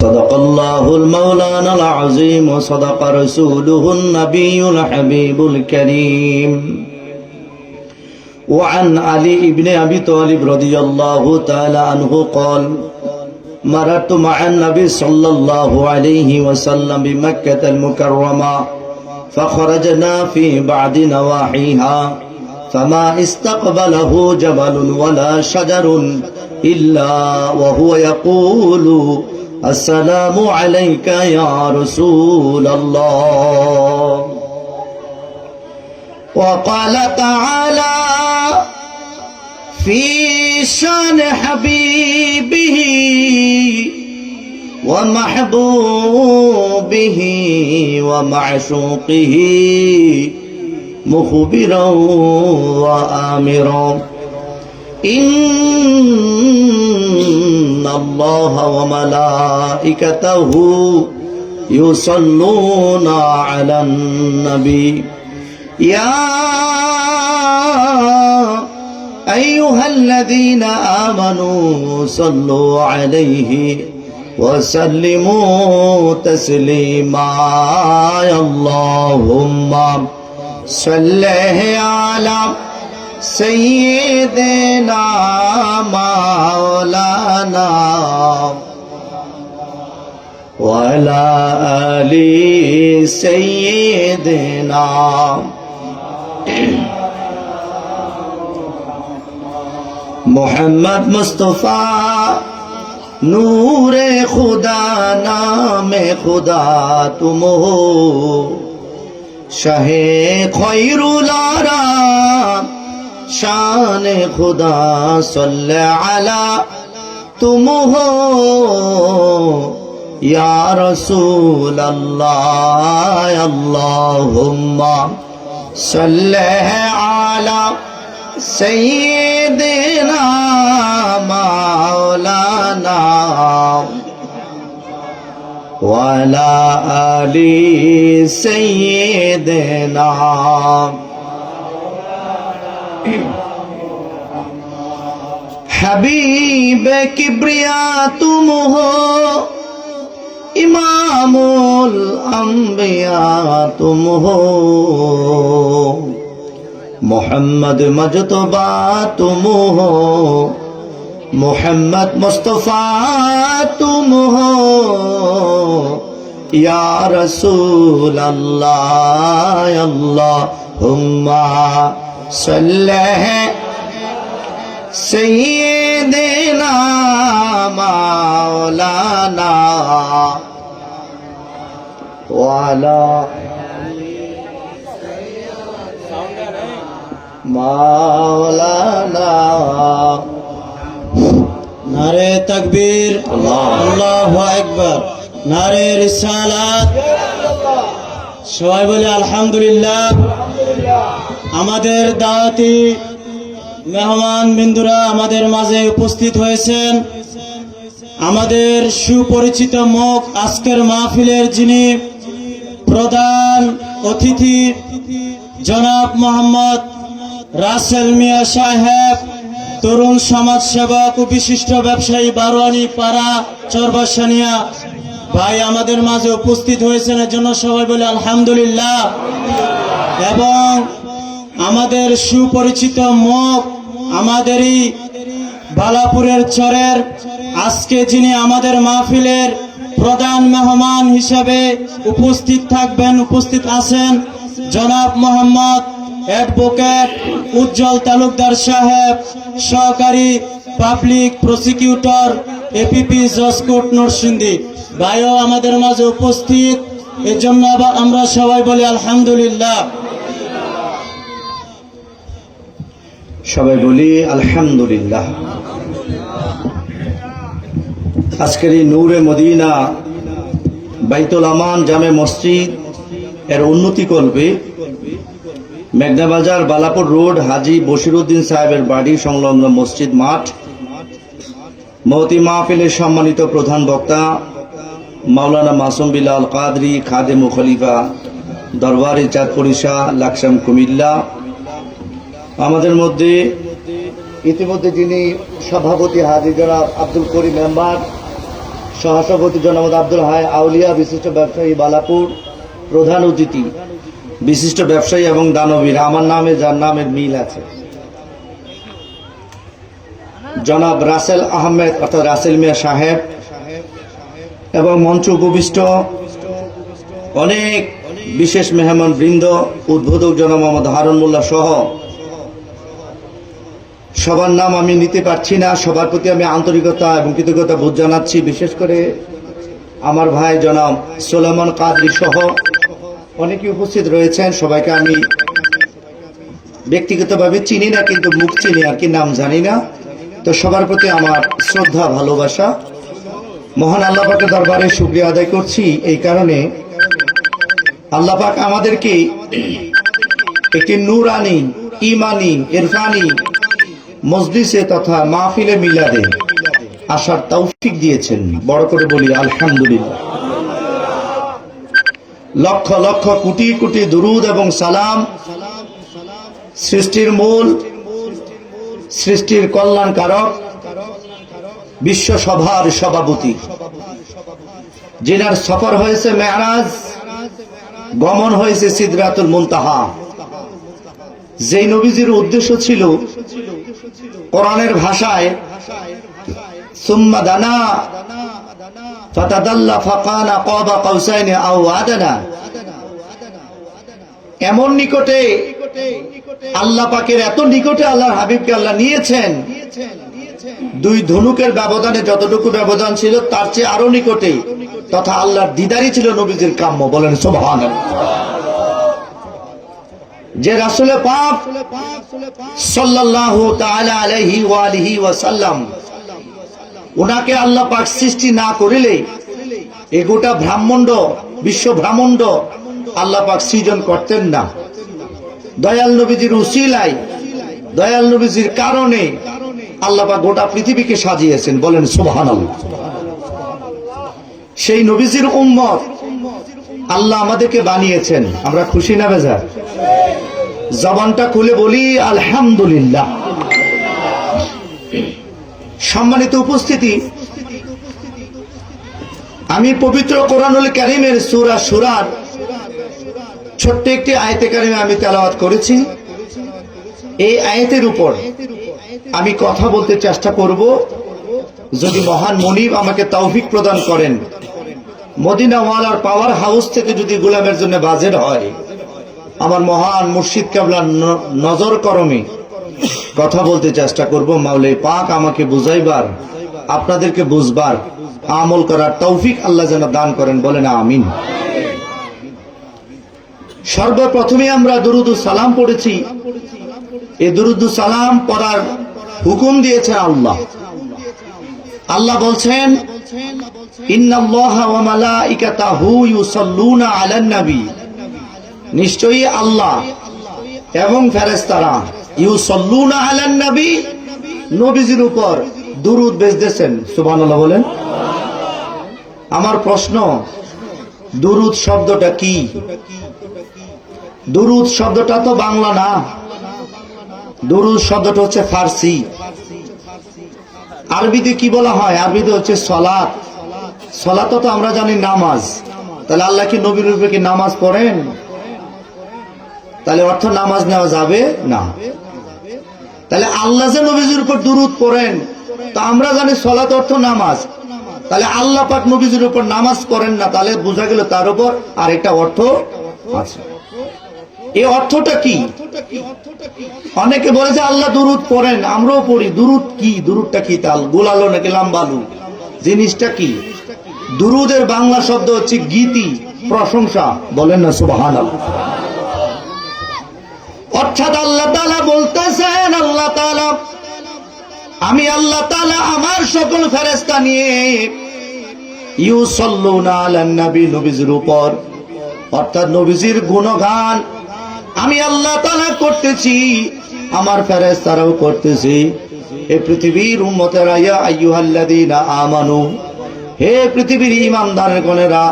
صدق الله المولانا العظيم وصدق رسوله النبي الحبيب الكريم. وعن علي بن أبي طالب رضي الله تعالى عنه قال: مررت مع النبي صلى الله عليه وسلم بمكة المكرمة فخرجنا في بعض نواحيها فما استقبله جبل ولا شجر إلا وهو يقول: السلام عليك يا رسول الله. وقال تعالى في شان حبيبه ومحبوبه ومعشوقه مخبرا وآمرا: إن الله وملائكته يصلون على النبي يا أيها الذين آمنوا صلوا عليه وسلموا تسليما. اللهم صل على سيدنا مولانا وعلى آل سيدنا محمد मुस्तफा नूरे खुदा नामे खुदा तुम हो शाहे खैरुल आराम शान खुदा सल्ले अला तुम हो या रसूल अल्लाह. अल्लाहुम्मा सल्ले अला सय्यिदना मौलाना वाला आली सय्यिदना. हबीब किब्रिया तुम हो इमामुल अंबिया तुम हो मोहम्मद मजतबा तुम हो मोहम्मद मुस्तफा तुम हो या रसूल अल्लाह. अल्लाहुम्मा सल्ले सय्यिदना मौलाना वाला मौलाना. नारे तकबीर, अल्लाहु আকবার, नारे रिसालात. সবাই বলে আলহামদুলিল্লাহ. আমাদের দাওয়াতি মেহমান বিন্দুরা আমাদের মাঝে উপস্থিত হয়েছেন। আমাদের সুপরিচিত মুখ আজকের মাহফিলের যিনি প্রধান অতিথি জনাব মোহাম্মদ রাসেল মিয়া সাহেব, তরুণ সমাজসেবক ও বিশিষ্ট ব্যবসায়ী, বারোয়ানি পাড়া চরবাসানিয়া ভাই আমাদের মাঝে উপস্থিত হয়েছেন। এর জন্য সবাই বলে আলহামদুলিল্লাহ। এবং আমাদের সুপরিচিত মুখ আমাদেরই বালাপুরের চরের আজকে যিনি আমাদের মাহফিলের প্রধান মেহমান হিসেবে উপস্থিত থাকবেন, উপস্থিত আছেন জনাব মোহাম্মদ অ্যাডভোকেট উজ্জ্বল তালুকদার সাহেব, সহকারী public prosecutor APP judge court Narsingdi ভাইও আমাদের মাঝে উপস্থিত। এর জন্য আমরা সবাই বলি আলহামদুলিল্লাহ। সবাই বলি আলহামদুলিল্লাহ। আজকের এই নূরে মদিনা বাইতুল আমান জামে মসজিদ এর উন্নতি করবে মেঘনা বাজার বালাপুর রোড হাজী বশিরউদ্দিন সাহেবের বাড়ি সংলগ্ন মসজিদ মাঠ। মহতি মাহফিলের সম্মানিত প্রধান বক্তা মাওলানা মাসুম বিলাল কাদরি, খাদেম ও খলিফা দরবারে চাঁদপুরি শাহ, লাকসাম, কুমিল্লা। আমাদের মধ্যে ইতিমধ্যে যিনি সভাপতি হাজী জনাব আব্দুল করিম মেম্বার, সহসভাপতি জনাব আব্দুল হাই আউলিয়া, বিশিষ্ট ব্যবসায়ী বালাপুর, প্রধান অতিথি বিশিষ্ট ব্যবসায়ী এবং দানবীর, আমার নামে যার নামের মিল আছে, জনাব রাসেল আহমেদ অর্থাৎ রাসেল মিয়া সাহেব, এবং মঞ্চ উপবিষ্ট অনেক বিশেষ মেহমান বৃন্দ, উদ্বোধক জনাব মোহাম্মদ হারুন মোল্লা সহ সবার নাম আমি নিতে পারছি না। সবার প্রতি আমি আন্তরিকতা এবং কৃতজ্ঞতা বোধ জানাচ্ছি। বিশেষ করে আমার ভাই জনাব সোলেমান কাদরি সহ অনেকে উপস্থিত রয়েছেন। সবাইকে আমি ব্যক্তিগতভাবে চিনি না, কিন্তু মুখ চিনি আর কি, নাম জানি না। তো সবার প্রতি আমার শ্রদ্ধা, ভালোবাসা। মহান আল্লাহ পাকের দরবারে শুকরিয়া আদায় করছি এই কারণে, আল্লাহ পাক আমাদেরকে একটি নূরানি, ইমানি, ইরফানি মজলিসে তথা মাহফিলে মিলাদে আসার তৌফিক দিয়েছেন। বড় করে বলি আলহামদুলিল্লাহ। লক্ষ লক্ষ কোটি কোটি দুরুদ এবং সালাম সৃষ্টির মূল, সৃষ্টির কল্যাণকারক, বিশ্ব সভার সভাপতি, যিনার সফর হয়েছে মেরাজ, গমন হয়েছে সিদরাতুল মুনতাহা, যেই নবীজির উদ্দেশ্য ছিল কোরআনের ভাষায় সুম্মা দানা ফাতাদাল্লা ফাকানা কাবা কাউসাইনি আও আদানা, এমন নিকটে আল্লাহ পাকের, এত নিকটে আল্লাহর হাবিবকে আল্লাহ নিয়েছেন, দুই ধনুকের ব্যবধানে যতটুকু ব্যবধান ছিল তার চেয়ে আরো নিকটে, তথা আল্লাহর দিদারই ছিল নবীজির কাম্য। বলেন সুবহানাল্লাহ। যে রাসূলে পাক সাল্লাল্লাহু তাআলা আলাইহি ওয়া আলিহি ওয়াসাল্লাম, উনাকে আল্লাহ পাক সৃষ্টি না করিলে এই গোটা ব্রহ্মাণ্ড, বিশ্ব ব্রহ্মাণ্ড আল্লাহ পাক সৃজন করতেন না। দয়াল নবীজির উসিলায়, দয়াল নবীজির কারণে আল্লাহ পাক গোটা পৃথিবীকে সাজিয়েছেন। বলেন সুবহানাল্লাহ। সেই নবীজির উম্মত আল্লাহ আমাদেরকে বানিয়েছেন। আমরা খুশি না বেজার? জবানটা খুলে বলি আলহামদুলিল্লাহ। সম্মানিত উপস্থিতি, আমি পবিত্র কোরআনুল কারীমের সূরা সূরার ছোট্ট একটি আয়াতে কারিমে আমি তেলাওয়াত করেছি। এই আয়াতের উপর আমি কথা বলতে চেষ্টা করব, যদি মহান মুনিব আমাকে তৌফিক প্রদান করেন। মদিনাওয়ালার পাওয়ার হাউস থেকে যদি গোলামের জন্য বাজেট হয়, আমার মহান মুর্শিদ কেবলার নজর করমে কথা বলতে চেষ্টা করব। মাওলাই পাক আমাকে বুঝাইবার, আপনাদেরকে বুঝবার, আমল করার তৌফিক আল্লাহ যেন দান করেন। বলেন আমিন। সর্বপ্রথমে আমরা দুরুদ ও সালাম পড়েছি। এই দুরুদ ও সালাম পড়ার হুকুম দিয়েছেন আল্লাহ। আল্লাহ বলছেন, ইন্নাল্লাহা ওয়া মালাইকাতাহু ইউসাল্লুনা আলান নবী, নিশ্চয়ই আল্লাহ এবং ফেরেশতারা ইউসাল্লুনা আলান নবী, নবীজির উপর দুরুদ বেজতেছেন। সুবহানাল্লাহ বলেন। আমার প্রশ্ন, দুরুদ শব্দটা কি? দুরুদ শব্দটা তো বাংলা না, দুরুদ শব্দটা হচ্ছে ফার্সি। আরবিতে কি বলা হয়? আরবিতে হচ্ছে সলাত। সলাত তো আমরা জানি নামাজ। তাহলে আল্লাহ কি নবীর উপরে কি নামাজ পড়েন? তাহলে অর্থ নামাজ নেওয়া যাবে না। তাহলে আল্লাহ যে নবীজির উপর দুরুদ পড়েন, তা আমরা জানি সলাত অর্থ নামাজ। তাহলে আল্লাহ পাক নবীজির উপর নামাজ পড়েন না, তাহলে বোঝা গেল তার উপর আরেকটা অর্থ আছে। এই অর্থটা কি? অনেকে বলে যে আল্লাহ দুরুদ পড়েন, আমরাও পড়ি। দুরুদ কি? দুরুদটা কি? তাল গোলালো নাকি লাম্বালু? জিনিসটা কি? দুরুদের বাংলা শব্দ হচ্ছে গীতি, প্রশংসা। বলেন না সুবহানাল্লাহ। অর্থাৎ আল্লাহ তাআলা বলতেছেন, আল্লাহ তাআলা, আমি আল্লাহ তাআলা আমার সকল ফেরেশতা নিয়ে ইউসাল্লুনা আলান নবী, নবীজির উপর, অর্থাৎ নবীজির গুণগান আমি আল্লাহ তাআলা করতেছি, আমার ফেরেশতারাও করতেছি। হে পৃথিবীর উম্মতেরা, ইয়া আইয়ুহাল্লাযীনা আমানু, হে পৃথিবীর ঈমানদারগণেরা,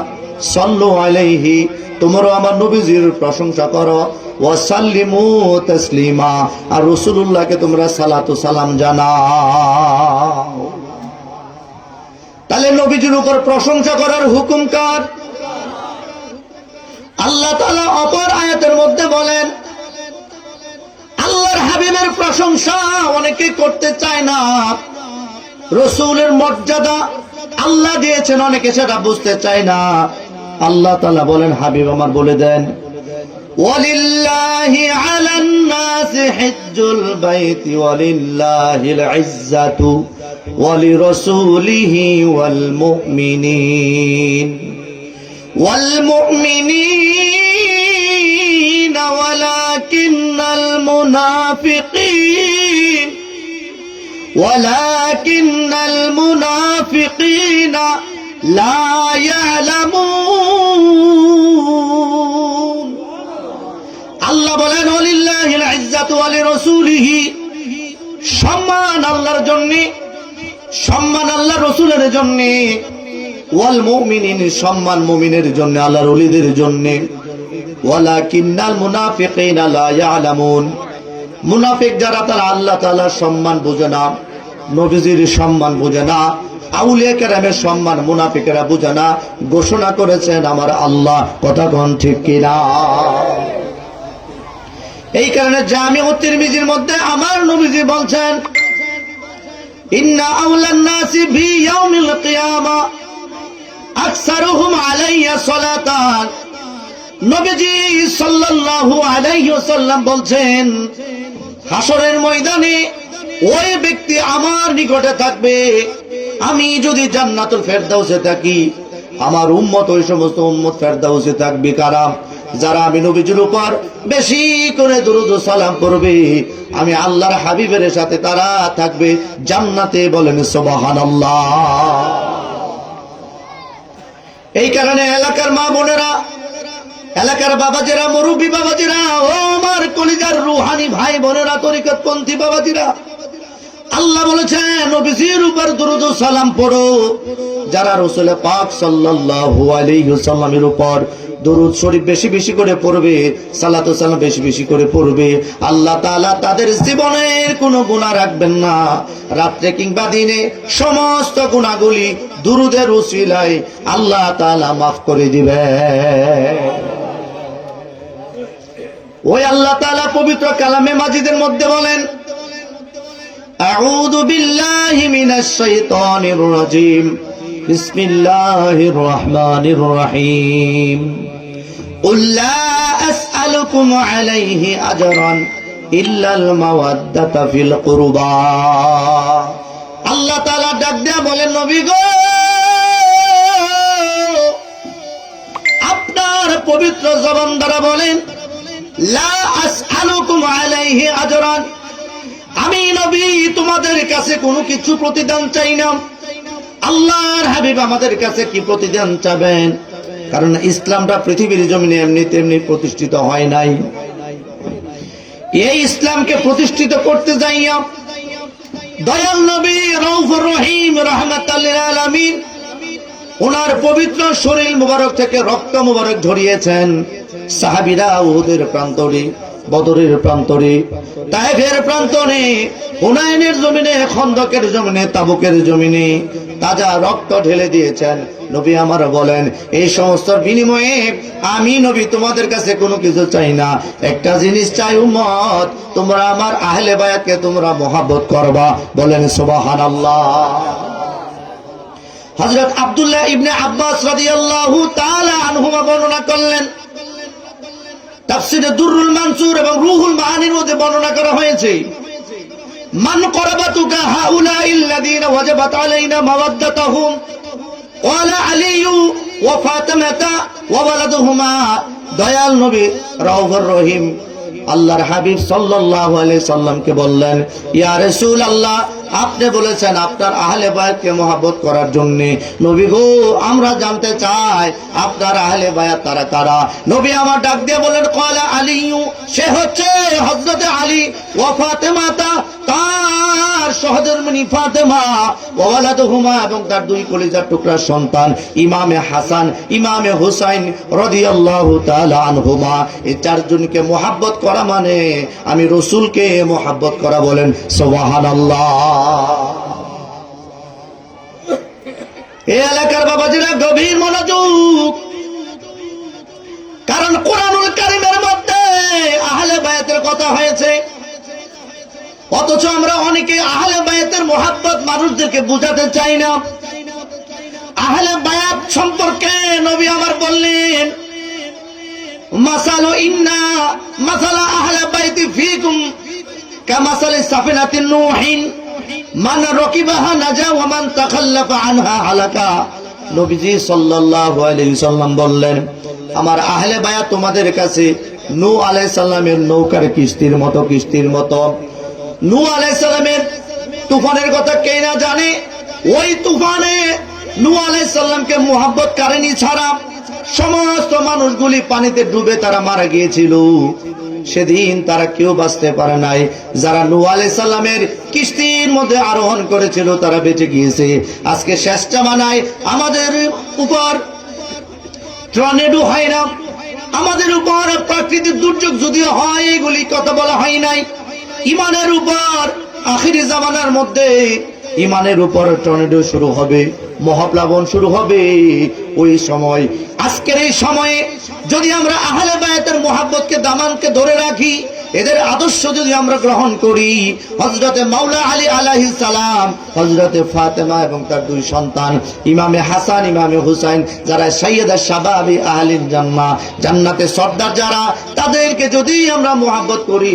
সাল্লু আলাইহি, তোমরা আমার নবীজির প্রশংসা করো, ওয়া সাল্লিমু তাসলিমা, আর রাসূলুল্লাহকে তোমরা সালাত ও সালাম জানাও। তাহলে নবীজির উপর প্রশংসা করার হুকুম কার? আল্লাহ তাআলা অপর আয়াতের মধ্যে বলেন, আল্লাহর হাবিবের প্রশংসা অনেকে করতে চায় না। রাসূলের মর্যাদা আল্লাহ দিয়েছেন, অনেকে সেটা বুঝতে চায় না। আল্লাহ তাআলা বলেন, হাবিব আমার বলে দেন, ওয়ালিল্লাহি আলান নাসি হিজ্জুল বাইতি ওয়ালিল্লাহিল ইজ্জাতু ওয়ালিরাসূলিহি ওয়াল মুমিনিন ওয়ালাকিন্নাল মুনাফিকিনা লা ইয়ালামুন। আল্লাহ বলেন, ওয়ালিল্লাহিল ইজ্জাতু ওয়ালিরাসূলিহি, সম্মান আল্লাহর জন্য, সম্মান আল্লাহ রাসূলের জন্য, ওয়াল মুমিনিন, সম্মান মুমিনের জন্য, আল্লাহর ওলিদের জন্য, ওয়ালাকিন্নাল মুনাফিকিনা লা ইয়ালামুন, মুনাফিক যারা তারা আল্লাহ তাআলার সম্মান বুঝে না, নবীজির সম্মান বুঝে না, আউলিয়া কেরামের সম্মান মুনাফিকেরা বুঝে না। ঘোষণা করেছেন আমার আল্লাহ, কথা কোন ঠিক কিনা? এই কারণে জামিউত তিরমিজির মধ্যে আমার নবীজি বলছেন, ইন্না আউলান নাসি ফি ইয়াউমিল কিয়ামা আকসারুহুম আলাইয়া সালাতান। নবীজি সাল্লাল্লাহু আলাইহি ওয়াসাল্লাম বলছেন, হাসরের ময়দানে ওই ব্যক্তি আমার নিকটে থাকবে, আমি যদি জান্নাতুল ফেরদাউসে থাকি, আমার উম্মত ওই সমস্ত উম্মত ফেরদাউসে থাকবে। কারা? যারা আমি নবীজির উপর বেশি করে দুরূদ ও সালাম করবে, আমি আল্লাহর হাবিবের সাথে তারা থাকবে জান্নাতে। বলেন সুবহানাল্লাহ। এই কারণে এলাকার মা বোনেরা, এলাকার বাবাজিরা, মুরব্বী বাবাজিরা, ও আমার কলিজার রুহানি ভাই বোনেরা, তরিকতপন্থী বাবাজিরা, আল্লাহ বলেছেন নবীজির উপর দুরূদ ও সালাম পড়ো। যারা রাসূল পাক সাল্লাল্লাহু আলাইহি ওয়াসাল্লামের উপর দুরূদ শরীফ বেশি বেশি করে পড়বে, সালাত ও সালাম বেশি বেশি করে পড়বে, আল্লাহ তাআলা তাদের জীবনের কোনো গুনাহ রাখবেন না। রাত্রে কিংবা দিনে সমস্ত গুনাহগুলি দুরূদের উসিলায় আল্লাহ তাআলা মাফ করে দিবেন। ওই আল্লাহ তাআলা পবিত্র কালামে মাজিদের মধ্যে বলেন, আউযু বিল্লাহি মিনাশ শাইতানির রাজীম, বিসমিল্লাহির রহমানির রহিম, কুল লা আসআলুকুম আলাইহি আজরান ইল্লাল মাওয়াদ্দাতা ফিল কুরবা। আল্লাহ তাআলা ডাক দেয়া বলেন, নবী গো, আপনার পবিত্র জবান দ্বারা বলেন, লা আসআলুকুম আলাইহি আজরান, আমি নবী তোমাদের কাছে কোনো কিছু প্রতিদান চাই না। আল্লাহর হাবিব আমাদের কাছে কি প্রতিদান চাবেন? কারণ ইসলামটা পৃথিবীর জমিনে এমনি তেমনি প্রতিষ্ঠিত হয় নাই। এই ইসলামকে প্রতিষ্ঠিত করতে যাইয়া দয়াল নবী রউফুর রহিম রাহমাতাল লিল আলামিন ওনার পবিত্র শরীর মুবারক থেকে রক্ত মুবারক ঝরিয়েছেন। সাহাবীরা উহুদের প্রান্তরে, বদরের প্রান্তরে, তায়েফের প্রান্তরে, হুনাইনের জমিনে, খন্দকের জমিনে, তাবুকের জমিনে তাজা রক্ত ঢেলে দিয়েছেন। নবী আমার বলেন, এই সমস্ত বিনিময়ে আমি নবী তোমাদের কাছে কোনো কিছু চাই না, একটা জিনিস চাই উম্মত, তোমরা আমার আহলে বায়াতকে তোমরা মহব্বত করবা। বলেন সুবহানাল্লাহ। হযরত আব্দুল্লাহ ইবনে আব্বাস রাদিয়াল্লাহু তাআলা আনহুমা বর্ণনা করলেন, তাফসীরে দুররুল মানসুর এবং রুহুল মাআনির মধ্যে বর্ণনা করা হয়েছে, মান করাবাতুকা হাউলাইল্লাযীনা ওয়াজাবাত আলাইনা মাওয়াদ্দাতুহুম ওয়ালা আলিয়ু ওয়া ফাতিমাতা ওয়া ওয়ালাদুহুমা। দয়াল নবী রাউফুর রহিম আল্লাহর হাবিব সাল্লাল্লাহু আলাইহি সাল্লামকে বললেন, ইয়া রাসূলুল্লাহ, আপনি বলেছেন আপনার আহলে বায়াতকে মহব্বত করার জন্য। নবী গো, আমরা জানতে চাই আপনার আহলে বায়াত তারা কারা? নবী আমার ডাক দিয়ে বলেন, ক্বালা আলিয়ু, সে হচ্ছে হযরত আলী, ওয়া ফাতিমাতা, তার সহধর্মিণী ফাতেমা, ওয়া ওয়ালাদুহুমা, এবং তার দুই কলিজার টুকরা সন্তান ইমামে হাসান, ইমামে হুসাইন রাদিয়াল্লাহু তাআলা আনহুমা। এই চারজনকে মহব্বত করা মানে আমি রাসূলকে মহব্বত করা। বলেন সুবহানাল্লাহ। এই এলাকার বাবাজিরা গভীর মনোযোগ, কারণ কোরআনুল কারীমের মধ্যে আহলে বায়াতের কথা হয়েছে, অথচ আমরা অনেকে আহলে বায়াতের মুহাব্বত মানুষদেরকে বুঝাতে চাই না। আহলে বায়াত সম্পর্কে নবী আমার বললেন, মাসালু ইন্না মাসালা আহলে বাইতি ফিকুম কামাসালি সাফিনাতিন নূহিন মান রাকিবাহা নাজা ওয়া মান তাখাল্লাফা আনহা হালাকা। নবীজি সাল্লাল্লাহু আলাইহি সাল্লাম বললেন, আমার আহলে বায়াত তোমাদের কাছে নূহ আলাইহিস সালামের নৌকার কিস্তির মতো। নূহ আলাইহিস সালামের তুফানের কথা কে না জানে? ওই তুফানে নূহ আলাইহিস সালামকে মুহাব্বত করেনি ছাড়া সমস্ত মানুষগুলি পানিতে ডুবে তারা মারা গিয়েছিল। সেদিন তারা কেউ বাঁচতে পারে নাই। যারা নূহ আলাইহিস সালামের কিস্তির মধ্যে আরোহণ করেছিল তারা বেঁচে গিয়েছে। আজকে শেষ জামানায় আমাদের উপর টর্নেডো হয় না, আমাদের উপর প্রাকৃতিক দুর্যোগ যদিও হয়, এগুলি কথা বলা হয় নাই। ইমানের উপর আখিরি জামানার মধ্যে ইমানের উপর টর্নেডো শুরু হবে, মহাপ্লাবন শুরু হবে। ওই সময়, আজকের এই সময়ে যদি আমরা আহলে বায়াতের মুহাব্বতকে দামানকে ধরে রাখি, এদের আদর্শ যদি আমরা গ্রহণ করি, হযরতে মাওলা আলী আলাইহিস সালাম, হযরতে ফাতেমা এবং তার দুই সন্তান ইমামে হাসান ইমামে হুসাইন, যারা সাইয়্যিদা শাবাবি আহলিল জান্নাহ, জান্নাতের সর্দার যারা, তাদেরকে যদি আমরা মুহাব্বত করি,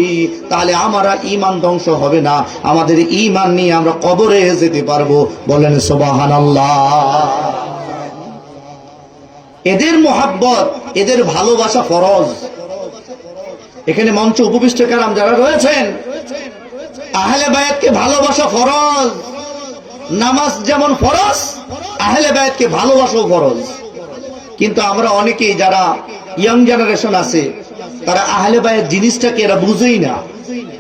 তাহলে আমরা ঈমান ধ্বংস হবে না, আমাদের ঈমান নিয়ে আমরা কবরে যেতে পারবো। বলেন সুবহানাল্লাহ। এদের মুহাব্বত, এদের ভালোবাসা ফরজ। এখানে মঞ্চ উপবিষ্ট কারাম যারা রয়েছেন, আহলে বায়াতকে ভালোবাসা ফরজ। নামাজ যেমন ফরজ, আহলে বায়াতকে ভালোবাসাও ফরজ। কিন্তু আমরা অনেকেই যারা ইয়াং জেনারেশন আছে, তারা আহলে বায়াত জিনিসটাকে এরা বুঝেই না,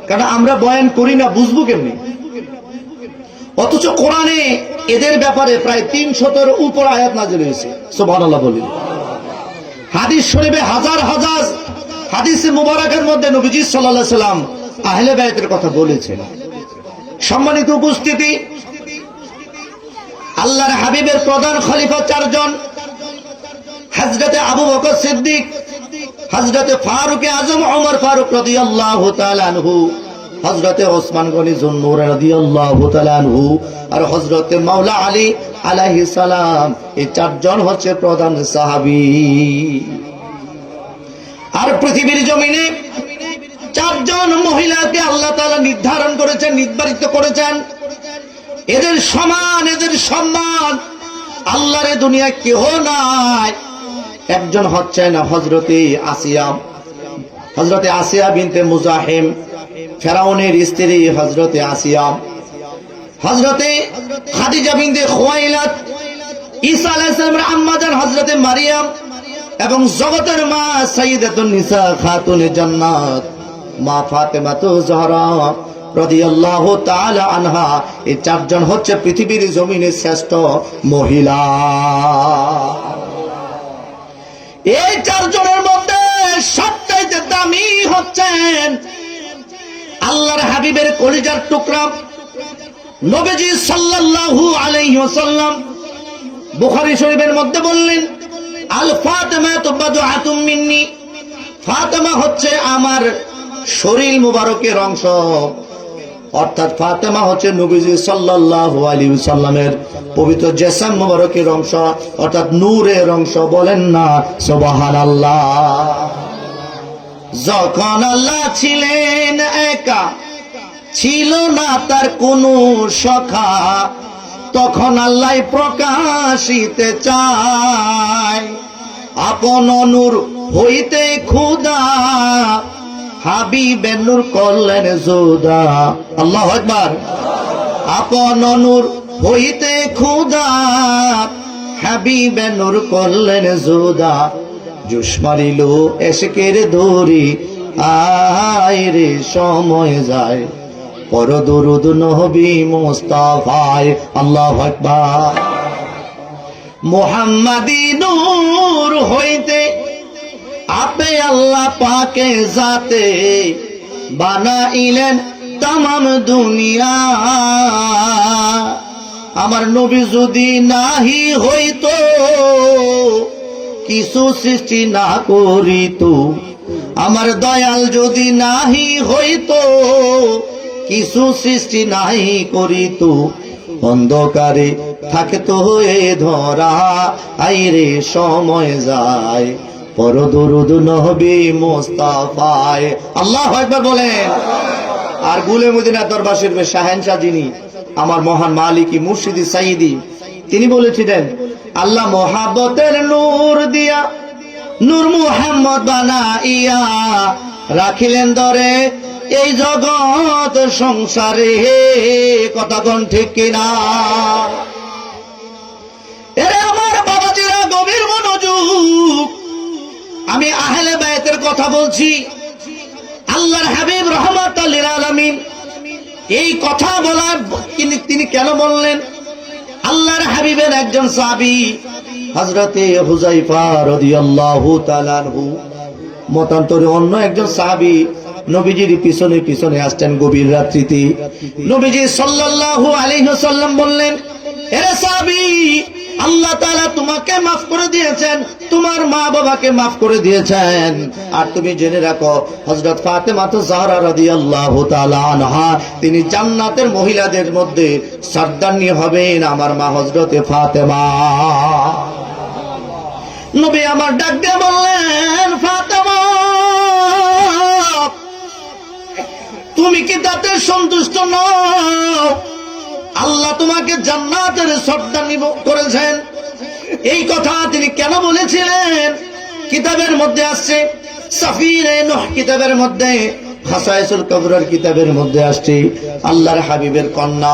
কারণ আমরা বয়ান করি না, বুঝবো কেমনি? অথচ কোরআনে এদের ব্যাপারে প্রায় 300-এর উপর আয়াত নাযিল হয়েছে। সুবহানাল্লাহ বলেন। হাদিস শরীফে হাজার হাজার হাদিসে মুবারাকের মধ্যে নবীজি সাল্লাল্লাহু আলাইহি সাল্লাম আহলে বায়াতের কথা বলেছেন। সম্মানিত উপস্থিতি, আল্লাহর হাবিবের প্রধান খলিফা 4 জন, হযরতে আবু বকর সিদ্দিক, হযরতে ফারুক আজম ওমর ফারুক রাদিয়াল্লাহু তাআলা আনহু, হযরতে ওসমান গনি যুন্নুর রাদিয়াল্লাহু তাআলা আনহু, আর হযরতে মাওলা আলী আলাইহিস সালাম। এই 4 জন হচ্ছে প্রধান সাহাবী। আর পৃথিবীর জমিনে 4 জন মহিলাকে আল্লাহ তাআলা নির্ধারণ করেছেন, নির্ধারিত করেছেন। এদের সমান, এদের সম্মান আল্লাহর দুনিয়ায় কেহ নাই। একজন হচ্ছেন হযরতে আসিয়া, হযরতে আসিয়া বিনতে মুজাহিম, ফেরাউনের স্ত্রী হযরতে আসিয়া, হযরতে খাদিজা বিনতে খুয়াইলাদ, ঈসা আলাইহিস সালামের আম্মা জান হযরতে মারিয়াম, এবং জগতের মা সাইয়্যিদাতুন নিসা খাতুনে জান্নাত মা ফাতেমাতু জহরা রাদিয়াল্লাহু তাআলা আনহা। এই 4 জন হচ্ছে পৃথিবীর জমিনের শ্রেষ্ঠ মহিলা। এই 4 জনের মধ্যে সবচেয়ে দামি হচ্ছেন আল্লাহর হাবিবের কলিজার টুকরা নবীজি সাল্লাল্লাহু আলাইহি ওয়াসাল্লাম। বুখারী শরীফের মধ্যে বললেন, আল ফাতেমাতু বাদআতুম মিন্নি, ফাতেমা হচ্ছে আমার শরীর মুবারকের অংশ। অর্থাৎ ফাতেমা হচ্ছে নবীজি সাল্লাল্লাহু আলাইহি ওয়াসাল্লামের পবিত্র জিসম মুবারকের অংশ, অর্থাৎ নূরের অংশ। বলেন না সুবহানাল্লাহ। যখন আল্লাহ ছিলেন একা, ছিল না তার কোনো সখা, তখন আল্লাহ প্রকাশিতে চায় আপন নূর হইতে খুদা, হাবিবে নূর করলেন জুদা। আল্লাহু আকবার। আপন নূর হইতে খুদা, হাবিবে নূর করলেন জুদা। জোশ মারিল এশকের দড়ি, আয় রে সময় যায়, পর দরুদ নবী মুস্তাফায়। আল্লাহু আকবার। মুহাম্মাদি নূর হইতে আপে আল্লাহ পাকে জাতে, বানাইলেন তামাম দুনিয়া। আমার নবী যদি নাহি হইতো, কিছু সৃষ্টি না করিতো, আমার দয়াল যদি নাহি হইতো, কিছু সৃষ্টি নাহি করিতো, অন্ধকারে থাকতো হয়ে ধরা, আইরে সময় যায় পর দরুদ নবী মুস্তাফায়। আল্লাহু আকবার বলেন। আর গুলে মদিনা দরবার শরীফের শাহেনশাহ যিনি, আমার মহান মালিকি মুর্শিদি সাইদি, তিনি বলেছিলেন, আল্লাহ মোহাব্বতের নূর দিয়া নূর মুহাম্মদ বানাইয়া রাখিলেন ধরে এই জগৎ সংসারে। কথা কোন ঠিক কিনা? এরে আমার বাবাজিরা, গভীর মনোযোগ, আমি আহলে বায়তের কথা বলছি। আল্লাহর হাবিব রাহমাতাল লিল আলামিন এই কথা বলার তিনি কেন বললেন? আল্লাহর হাবিবের একজন সাহাবী হযরতে হুযায়ফা রাদিয়াল্লাহু তাআলা আনহু, মতান্তরে অন্য একজন সাহাবী নবীজির পিছনে পিছনে আসতেন গভীর রাত্রিতে। নবীজি সাল্লাল্লাহু আলাইহি ওয়াসাল্লাম বললেন, হে সাহাবী, আল্লাহ তাআলা তোমাকে মাফ করে দিয়েছেন, তোমার মা বাবাকে মাফ করে দিয়েছেন। আর তুমি জেনে রাখো, হযরত ফাতেমা জাহরা রাদিয়াল্লাহু তাআলা আনহা, তিনি জান্নাতের মহিলাদের মধ্যে সর্দারনি হবেন, আমার মা হযরতে ফাতেমা। নবী আমার ডাক দিয়ে বললেন, ফাতেমা, তুমি কি তাতে সন্তুষ্ট নও? আল্লাহ তোমাকে জান্নাতের সর্দারনি করেছেন। এই কথা তিনি কেন বলেছিলেন? কিতাবের মধ্যে আসছে, সাফিরে নূহ কিতাবের মধ্যে, খাসায়েসুল কবরের কিতাবের মধ্যে আসছে, আল্লাহর হাবিবের কন্যা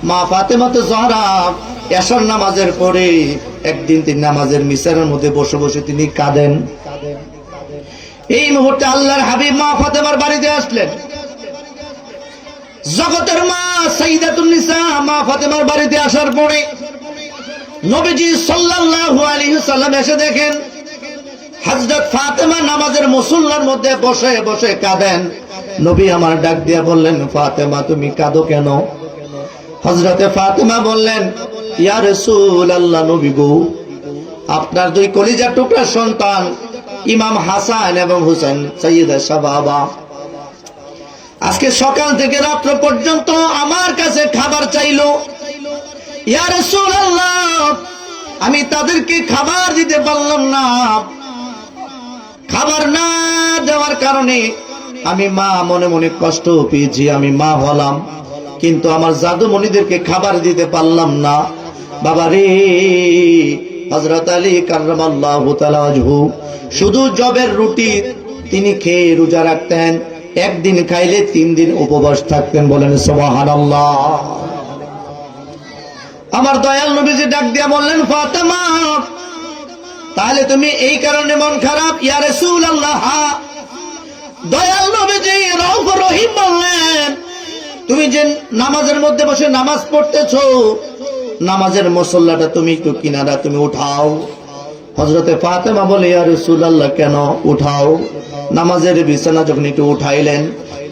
মা ফাতেমা জাহরা এশার নামাজের পরে একদিন তিনি নামাজের মিসারের মধ্যে বসে বসে তিনি কাঁদেন। এই মুহূর্তে আল্লাহর হাবিব মা ফাতেমার বাড়িতে আসলেন। জগতের মা সাইয়্যিদাতুন নিসা মা ফাতেমার বাড়িতে আসার পরে নবীজি সাল্লাল্লাহু আলাইহি ওয়াসাল্লাম এসে দেখেন হযরত ফাতেমা নামাজের মুসল্লার মধ্যে বসে বসে কাঁদেন। নবী আমার ডাক দিয়ে বললেন, ফাতেমা, তুমি কাঁদো কেন? হযরতে ফাতেমা বললেন, ইয়া রাসূলুল্লাহ, নবী গো, আপনার দুই কলিজার টুকরা সন্তান ইমাম হাসান এবং হুসাইন সাইয়্যিদা শাবাবা আজকে সকাল থেকে রাত্র পর্যন্ত আমার কাছে খাবার চাইলো। ইয়া রাসূলুল্লাহ, আমি তাদেরকে খাবার দিতে পারলাম না। খাবার না দেওয়ার কারণে আমি মা মনে মনে কষ্ট পেয়েছি, আমি মা হলাম, কিন্তু আমার জাদুমণিদেরকে খাবার দিতে পারলাম না। বাবা রে, হযরত আলী কাররামাল্লাহু তাআলা ওয়াজহু শুধু জবের রুটি তিনি খেয়ে রোজা রাখতেন, একদিন খাইলে 3 দিন উপবাস থাকতেন। বলেন সুবহানাল্লাহ। আমার দয়াল নবীজি ডাক দিয়া বললেন, ফাতেমা, তাহলে তুমি এই কারণে মন খারাপ? ইয়া রাসূলুল্লাহ, দয়াল নবীজি রউফ রহিম বললেন, তুমি যে নামাজের মধ্যে বসে নামাজ পড়তেছো, নামাজের মুসল্লাটা তুমি একটু কিনারা তুমি উঠাও। হযরতে ফাতেমা বলে, ইয়া রাসূলুল্লাহ, কেন উঠাও? নামাজের বিছানা যখন একটু উঠাইলেন,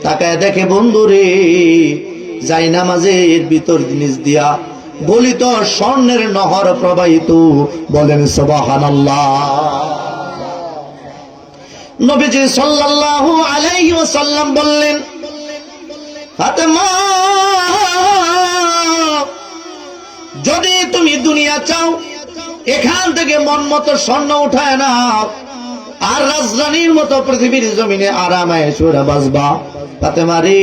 তাকায় দেখে, বন্ধুরে, যাই নামাজের ভিতর জিনিস দিয়া গলিত স্বর্ণের নহর প্রবাহিত। বলেন সুবহানাল্লাহ। নবীজি সাল্লাল্লাহু আলাইহি ওয়াসাল্লাম বললেন, ফাতেমা, যদি তুমি দুনিয়া চাও, এখান থেকে মন মতো স্বর্ণ উঠায় নাও, আর রাজধানীর মতো পৃথিবীর জমিনে আরামে সুরা বাজবা। ফাতেমা রে,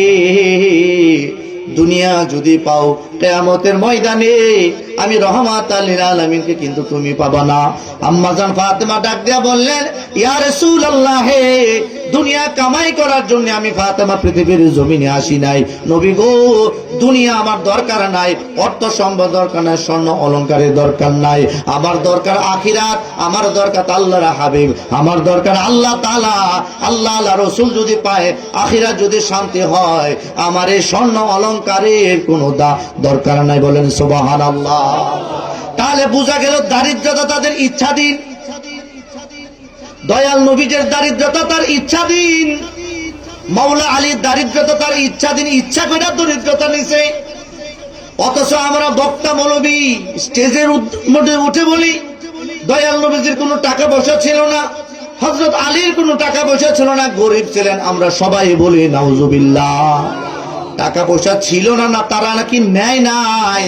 দুনিয়া যদি পাও, কিয়ামতের ময়দানে আমি রহমাতাল লিল আলামিনকে কিন্তু তুমি পাবা না। আম্মাজান ফাতেমা ডাক দিয়া বললেন, ইয়া রাসূলুল্লাহ, হে, দুনিয়া কামাই করার জন্য আমি ফাতেমা পৃথিবীর জমিনে আসি নাই। নবী গো, দুনিয়া আমার দরকার নাই, অর্থ সম্পদ দরকার নাই, স্বর্ণ অলংকারের দরকার নাই, আমার দরকার আখিরাত, আমার দরকার আল্লাহর হাবিব, আমার দরকার আল্লাহ তাআলা। আল্লাহ রাসূল যদি পায়, আখিরাত যদি শান্তি হয়, আমার এই স্বর্ণ অলংকারের কোনো দরকার নাই। বলেন সুবহানাল্লাহ। তাহলে বোঝা গেল দারিদ্রতা তাদের ইচ্ছাধীন, দয়াল নবীজের দারিদ্রতা তার ইচ্ছাধীন, মাওলা আলীর দারিদ্রতা তার ইচ্ছাধীন, ইচ্ছা করে দরিদ্রতা নিছে। অথচ আমরা বক্তা মৌলবী স্টেজের মধ্যে উঠে বলি দয়াল নবীজির কোনো টাকা পয়সা ছিল না, হযরত আলীর কোনো টাকা পয়সা ছিল না, গরিব ছিলেন। আমরা সবাই বলি নাউজুবিল্লাহ। টাকা পয়সা ছিল না, না তারা নাকি নেয় নাই,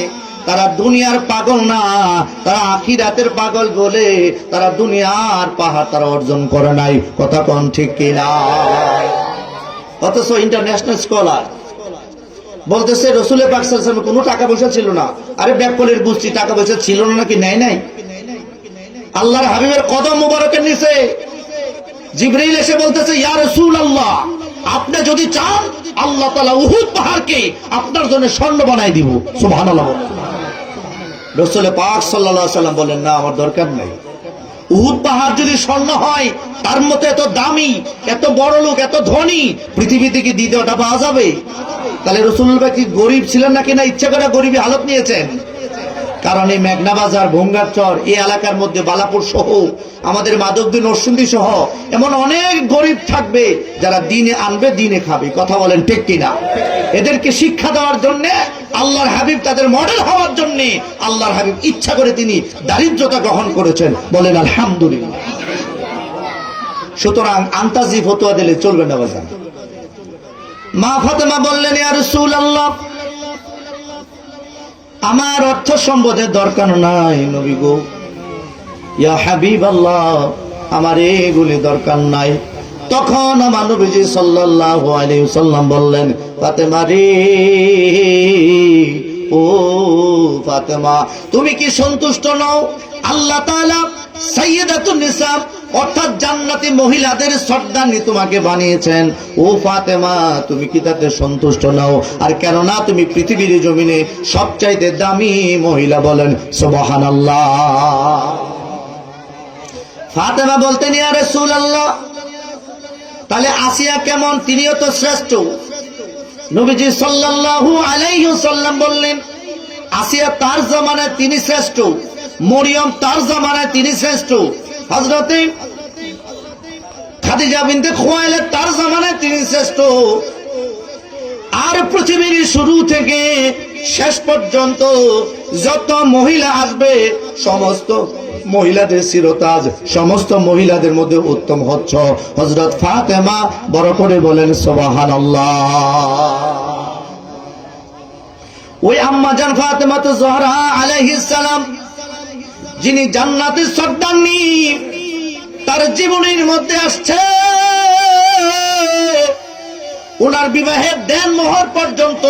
তারা দুনিয়ার পাগল না, তারা আখিরাতের পাগল বলে তারা দুনিয়ার পাহাড় তারা অর্জন করে নাই। কথা কোন ঠিক কিনা? অথচ ইন্টারন্যাশনাল স্কলার বলতেছে রাসূল পাক সাল্লাল্লাহু আলাইহি ওয়াসাল্লাম কোনো টাকা পয়সা ছিল না। আরে ব্যাককলের গোষ্ঠী, টাকা পয়সা ছিল না নাকি নেয় নাই? আল্লাহর হাবিবের কদম মুবারকের নিচে জিবরাইল এসে বলতেছে, ইয়া রাসূলুল্লাহ, আপনি যদি চান আল্লাহ তাআলা উহুদ পাহাড়কে আপনার জন্য স্বর্ণ বানাই দিব। সুবহানাল্লাহ। রাসূল পাক সাল্লাল্লাহু আলাইহি ওয়াসাল্লাম বলেন, না আমার দরকার নাই। উহুদ পাহাড় যদি স্বর্ণ হয়, তার মতো এত দামি, এত বড় লোক, এত ধনী পৃথিবীতে কি দ্বিতীয়টা পাওয়া যাবে? তাহলে রাসূলুল্লাহ কি গরিব ছিলেন নাকি না ইচ্ছা করে গরিবী হালত নিয়েছেন? কারণ এই মেঘনা বাজার, ভঙ্গারচর, এই এলাকার মধ্যে বালাপুর সহ আমাদের মাধবদী, নরসিংদী সহ এমন অনেক গরিব থাকবে যারা দিনে আনবে দিনে খাবে। কথা বলেন ঠিক কিনা? এদেরকে শিক্ষা দেওয়ার জন্য আল্লাহর হাবিব, তাদের মডেল হওয়ার জন্য আল্লাহর হাবিব ইচ্ছা করে তিনি দারিদ্রতা গ্রহণ করেছেন। বলেন আলহামদুলিল্লাহ। সুতরাং আন্তাজি ফতোয়া দিলে চলবে না বাজার। মা ফাতেমা বললেন, ইয়া রাসূলুল্লাহ, আমার অর্থ সম্পদের দরকার নাই নবী গো। ইয়া হাবিবাল্লাহ, আমার এগুলি দরকার নাই। তখন আমার নবীজি সাল্লাল্লাহু আলাইহি ওয়াসাল্লাম বললেন, ফাতেমা রে, ও ফাতেমা, তুমি কি সন্তুষ্ট নও? আল্লাহ তাআলা সাইয়্যিদাতুন নিসা অর্থাৎ জান্নাতি মহিলাদের সর্দারনি তোমাকে বানিয়েছেন। ও ফাতেমা, তুমি কি তাতে সন্তুষ্ট নও? আর কেননা তুমি পৃথিবীর জমিনে সবচাইতে দামি মহিলা। বলেন সুবহানাল্লাহ। ফাতেমা বলতেন, ইয়া রাসূলুল্লাহ, তাহলে আসিয়া কেমন? তিনিও তো শ্রেষ্ঠ। নবীজি সাল্লাল্লাহু আলাইহি ওয়াসাল্লাম বললেন, আসিয়া তার জামানায় তিনি শ্রেষ্ঠ, মরিয়ম তার জামানায় তিনি শ্রেষ্ঠ, হযরতে খাদিজা বিনতে খুয়াইলিদ তার জামানায় তিনি শ্রেষ্ঠ। আর পৃথিবীর শুরু থেকে শেষ পর্যন্ত যত মহিলা আসবে সমস্ত মহিলাদের চিরতাজ, সমস্ত মহিলাদের মধ্যে উত্তম হচ্ছে হযরত ফাতেমা। বড় করে বলেন সুবহানাল্লাহ। ওই আম্মা জান ফাতেমা তো জোহরা আলাইহিস সালাম, যিনি জান্নাতের সর্দারনি, তার জীবনের মধ্যে আসছে ওনার বিবাহের দেন মোহর পর্যন্ত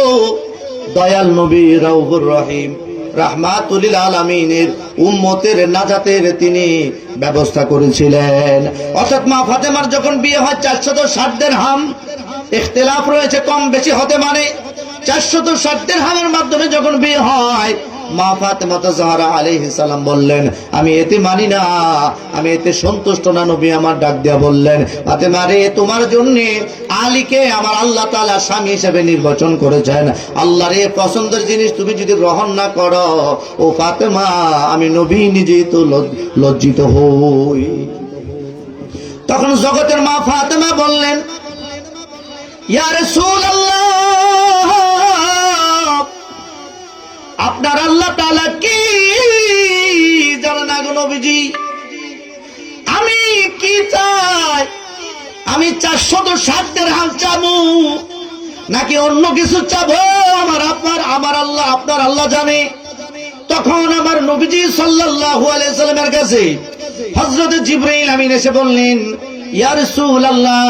দয়াল নবী রাউফুর রহিম রাহমাতুল লিল আলামিনের উম্মতের নাজাতের তিনি ব্যবস্থা করেছিলেন। অর্থাৎ মা ফাতেমার যখন বিয়ে হয় 460 দিরহাম, ইখতিলাফ রয়েছে, কম বেশি হতে পারে। 460 দিরহামের মাধ্যমে যখন বিয়ে হয়, মা ফাতেমা জাহরা আলাইহিস সালাম বললেন, আমি এতে মানি না, আমি এতে সন্তুষ্ট না। নবী আমার ডাক দিয়া বললেন, ফাতেমা রে, তোমার জন্য আলীকে আমার আল্লাহ তাআলা স্বামী হিসেবে নির্বাচন করেছেন। আল্লাহর এই পছন্দের জিনিস তুমি যদি গ্রহণ না করো, ও ফাতেমা, আমি নবী নিজেই তো লজ্জিত হই। তখন জগতের মা ফাতেমা বললেন, ইয়া রাসূলুল্লাহ, আপনার আল্লাহ তাআলা কি জানেন না গো নবীজি? আমি কি চাই? আমি 460 দিরহাম চাবো নাকি অন্য কিছু চাবো? আমার আল্লাহ, আপনার আল্লাহ জানে। তখন আমার নবীজি সাল্লাল্লাহু আলাইহি ওয়াসাল্লামের কাছে হযরত জিবরাইল আমিন এসে বললেন, ইয়া রাসূলুল্লাহ,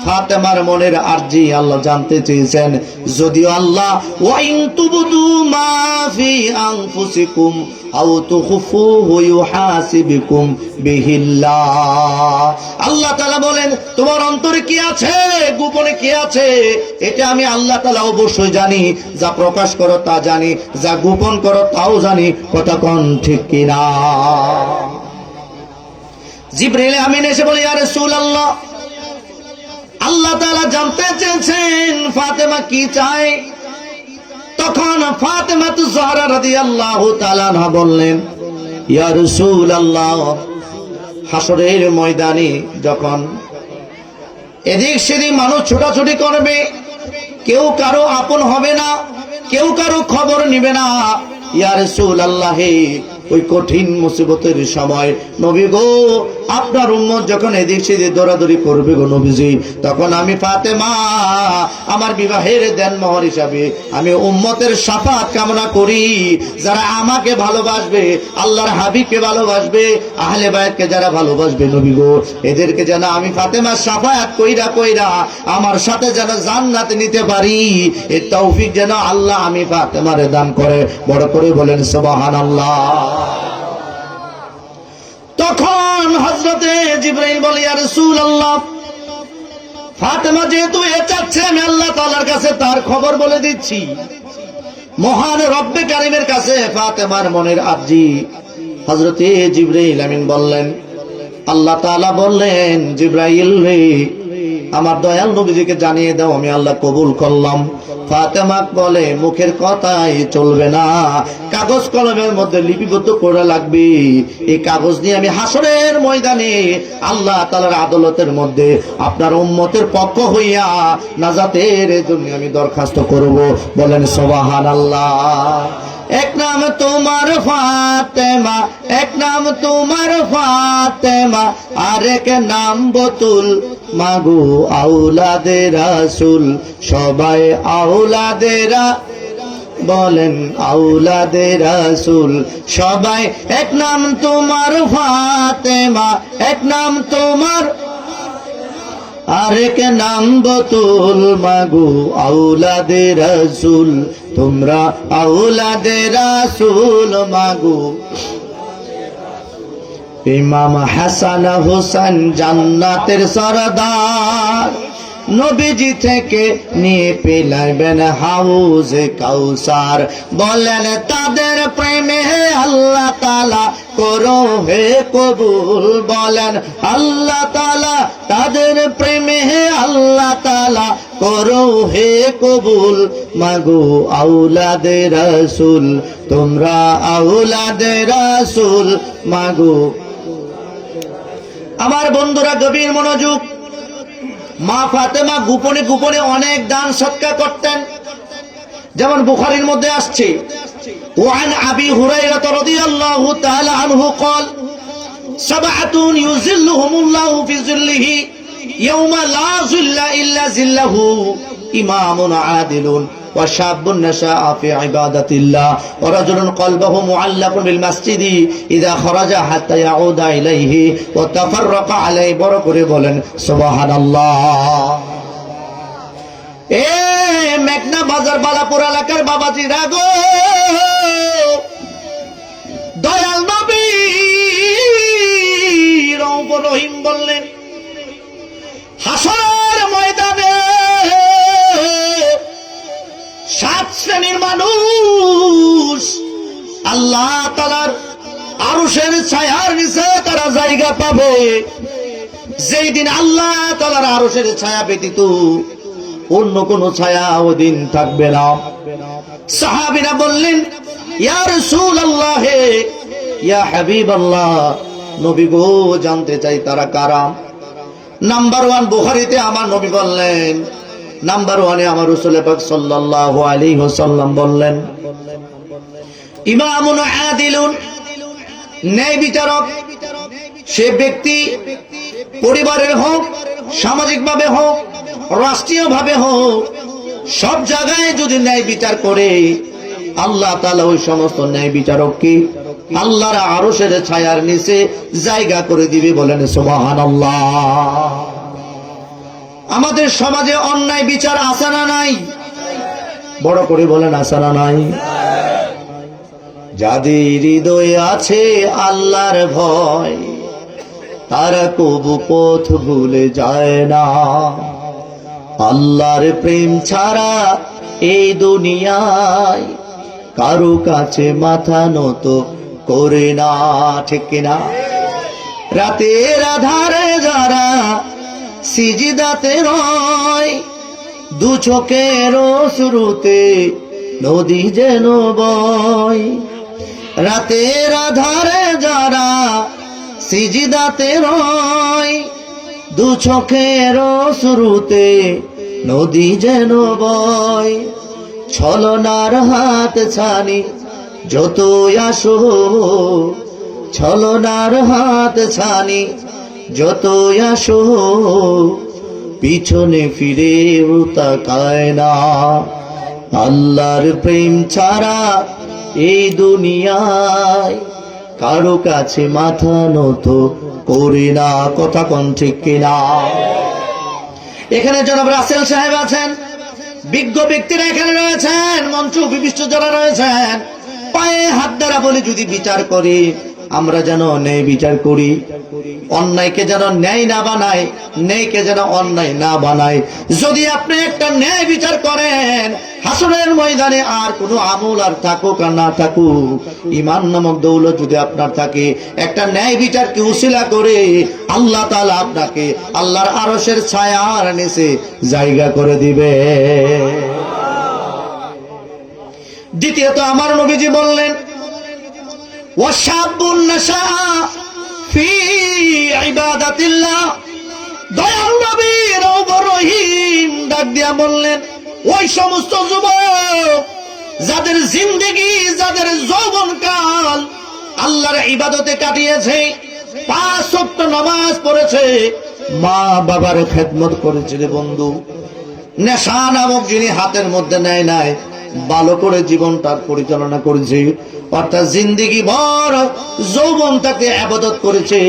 ফাতেমার মনের আরজি আল্লাহ জানতে চেয়েছেন। যদিও আল্লাহ ওয়া ইন তুবদু মা ফি আনফুসিকুম আও তুখফুহু ইউহাসিবুকুম বিহিল্লাহ, আল্লাহ তাআলা বলেন, তোমার অন্তরে কি আছে, গোপনে কি আছে, এটা আমি আল্লাহ তাআলা অবশ্যই জানি। যা প্রকাশ করো তা জানি, যা গোপন করো তাও জানি। কথা কোন ঠিক কিনা? জিবরাইল আমিন এসে বলে, ইয়া রাসূলুল্লাহ, আল্লাহ তাআলা জানতে চেয়েছেন ফাতেমা কি চায়। তখন ফাতেমা জাহরা রাদিয়াল্লাহু তাআলা আনহা বললেন, ইয়া রাসূলুল্লাহ, হাসরের ময়দানে যখন এদিক সেদিক মানুষ ছোটাছুটি করবে, কেউ কারো আপন হবে না, কেউ কারো খবর নিবে না। ইয়া রাসূলুল্লাহ, ওই কঠিন মুসিবতের সময় নবী গো, আপনার উম্মত যখন এদিক সেদিক দৌড়াদৌড়ি করবে গো নবীজি, তখন আমি ফাতেমা আমার বিবাহের দেনমোহর হিসাবে আমি উম্মতের শাফাত কামনা করি। যারা আমাকে ভালোবাসবে, আল্লাহর হাবিবকে ভালোবাসবে, আহলে বায়াতকে যারা ভালোবাসবে নবী গো, এদেরকে যেন আমি ফাতেমা শাফায়াত কইরা কইরা আমার সাথে যেন জান্নাতে নিতে পারি, এই তৌফিক যেন আল্লাহ আমি ফাতেমারে দান করে। বড় করে বলেন সুবহানাল্লাহ। তখন হযরতে জিবরাইল বলে, ইয়া রাসূলুল্লাহ, ফাতেমা যেহেতু এ চাচ্ছে, আমি আল্লাহ তাআলার কাছে তার খবর বলে দিচ্ছি। মহান রব্বে কারীমের কাছে ফাতেমার মনের আরজি হযরতে জিবরাইল আমিন বললেন। আল্লাহ তাআলা বললেন, জিবরাইল রে, আমার দয়াল নবীজিকে জানিয়ে দাও আমি আল্লাহ কবুল করলাম। ফাতেমা বলে, মুখের কথাই চলবে না, কাগজ কলমের মধ্যে লিপিবদ্ধ করা লাগবে। এই কাগজ নিয়ে আমি হাসরের ময়দানে আল্লাহ তাআলার আদালতের মধ্যে আপনার উম্মতের পক্ষ হইয়া নাজাতের জন্য আমি দরখাস্ত করব। বলেন সুবহানাল্লাহ। এক নাম তোমার ফাতেমা, এক নাম তোমার ফাতেমা, আরেক নাম বতুল, মাগো আওলাদে রাসূল, সবাই আওলাদেরা, বলেন আওলাদে রাসূল সবাই। এক নাম তোমার ফাতেমা, এক নাম তোমার, আরেক নাম বতুল, মাগো আওলাদে রাসূল, তোমরা আওলাদে রাসূল মাগো। ইমাম হাসান হোসেন জান্নাতের সরদার, নবীজি থেকে নিয়ে পেলাইবেন হাউজে কাউসার। বলেন তাদের প্রেমে আল্লাহ তাআলা করো হে কবুল। বলেন আল্লাহ তাআলা তাদের প্রেমে আল্লাহ তাআলা করো হে কবুল, মাগো আওলাদে রাসূল, তোমরা আওলাদে রাসূল মাগো। আমার বন্ধুরা গভীর মনোযোগ। মা ফাতেমা গোপনে গোপনে অনেক দান সদকা করতেন, যেমন বুখারীর মধ্যে আসছে, ওয়ান আবি হুরায়রা রাদিয়াল্লাহু তাআলা আনহু قال সাবআতুন ইউযিল্লুহুমুল্লাহু ফি যিল্লিহি ইয়াওমা লা যিল্লা ইল্লা যিল্লাহু, ইমামুন আদিলুন وشاب نشأ في عبادة الله ورجل قلبه معلق بالمسجد إذا خرج حتى يعود إليه وتفرق عليه। বড় করে বলেন সুবহানাল্লাহ। এ মেঘনা বাজার বালাপুর এলাকার বাবাজি রাগো, দয়াল নবী রউফ রহিম বললেন, হাসরের ময়দানে 7 শ্রেণীর মানুষ আল্লাহ তাআলার আরশের ছায়ার নিচে তারা জায়গা পাবে। যেই দিন আল্লাহ তাআলার আরশের ছায়া ব্যতীত অন্য কোন ছায়া ওদিন থাকবে না। সাহাবীরা বললেন, ইয়া রাসূলুল্লাহ, ইয়া হাবিবাল্লাহ, নবী গো জানতে চাই তারা কারা। নাম্বার 1 বুখারীতে আমার নবী বললেন, নাম্বার 1 আমার রাসূল পাক সাল্লাল্লাহু আলাইহি ওয়াসাল্লাম বললেন, ইমামুন আদিলুন, ন্যায় বিচারক। সে ব্যক্তি পরিবারের হোক, সামাজিকভাবে হোক, রাষ্ট্রীয়ভাবে হোক, সব জায়গায় যদি ন্যায় বিচার করে, আল্লাহ তাআলা ওই সমস্ত ন্যায় বিচারককে আল্লাহর আরশের ছায়ার নিচে জায়গা করে দিবে। বলেন সুবহানাল্লাহ। আমাদের সমাজে অন্যায় বিচার আছে না নাই? বড় করে বলেন আছে না নাই? যাদের হৃদয়ে আছে আল্লাহর ভয়, তারা কবু পথ ভুলে যায় না। আল্লাহর প্রেম ছাড়া এই দুনিয়ায় কারো কাছে মাথা নত করে না, ঠিক কিনা? রাতের আধারে যারা সিজদাতে রয়, দু চোখের শুরুতে নদী যেন বয়। রাতের আধারে যারা সিজদাতে রয়, দু চোখের শুরুতে নদী যেন বয়। ছলনার হাত ছানি যতই আসো, ছলনার হাত ছানি যতই আসো, পিছনে ফিরেও তাকায় না। আল্লাহর প্রেম ছাড়া এই দুনিয়ায় কারো কাছে মাথা নত করি না। কথা কোন ঠিক কিনা? এখানে জনাব রাসেল সাহেব আছেন, বিজ্ঞ ব্যক্তিরা এখানে রয়েছেন, মঞ্চ বিশিষ্ট যারা রয়েছেন, পায়ে হাত দ্বারা বলে যদি বিচার করি, আমরা যেন ন্যায় বিচার করি, অন্যায়কে যেন ন্যায় না বানাই, ন্যায়কে যেন অন্যায় না বানাই। যদি আপনি একটা ন্যায় বিচার করেন, হাসরের ময়দানে আর কোনো আমল আর থাকুক আর না থাকুক, ঈমান নামক দৌলত যদি আপনার থাকে, একটা ন্যায় বিচারকে উসিলা করে আল্লাহ তাআলা আপনাকে আল্লাহর আরশের ছায়ার নিচে জায়গা করে দিবে। দ্বিতীয়ত আমার নবীজি বললেন, ওয়াশাবুন নাশা ফি ইবাদাতিল্লাহ। দয়াল নবী রউফুর রহিম ডাক দিয়া বললেন, ওই সমস্ত যুবক যাদের জিন্দেগি, যাদের যৌবনকাল আল্লাহর ইবাদতে কাটিয়েছে, 5 ওয়াক্ত নামাজ পড়েছে, মা বাবার খেদমত করেছে, রে বন্ধু, নেশা নামক যিনি হাতের মধ্যে নেয় নাই, ভালো করে জীবনটার পরিচালনা করেছে, অর্থাৎ জিন্দেগি ভর যৌবন তাকে ইবাদত করেছে।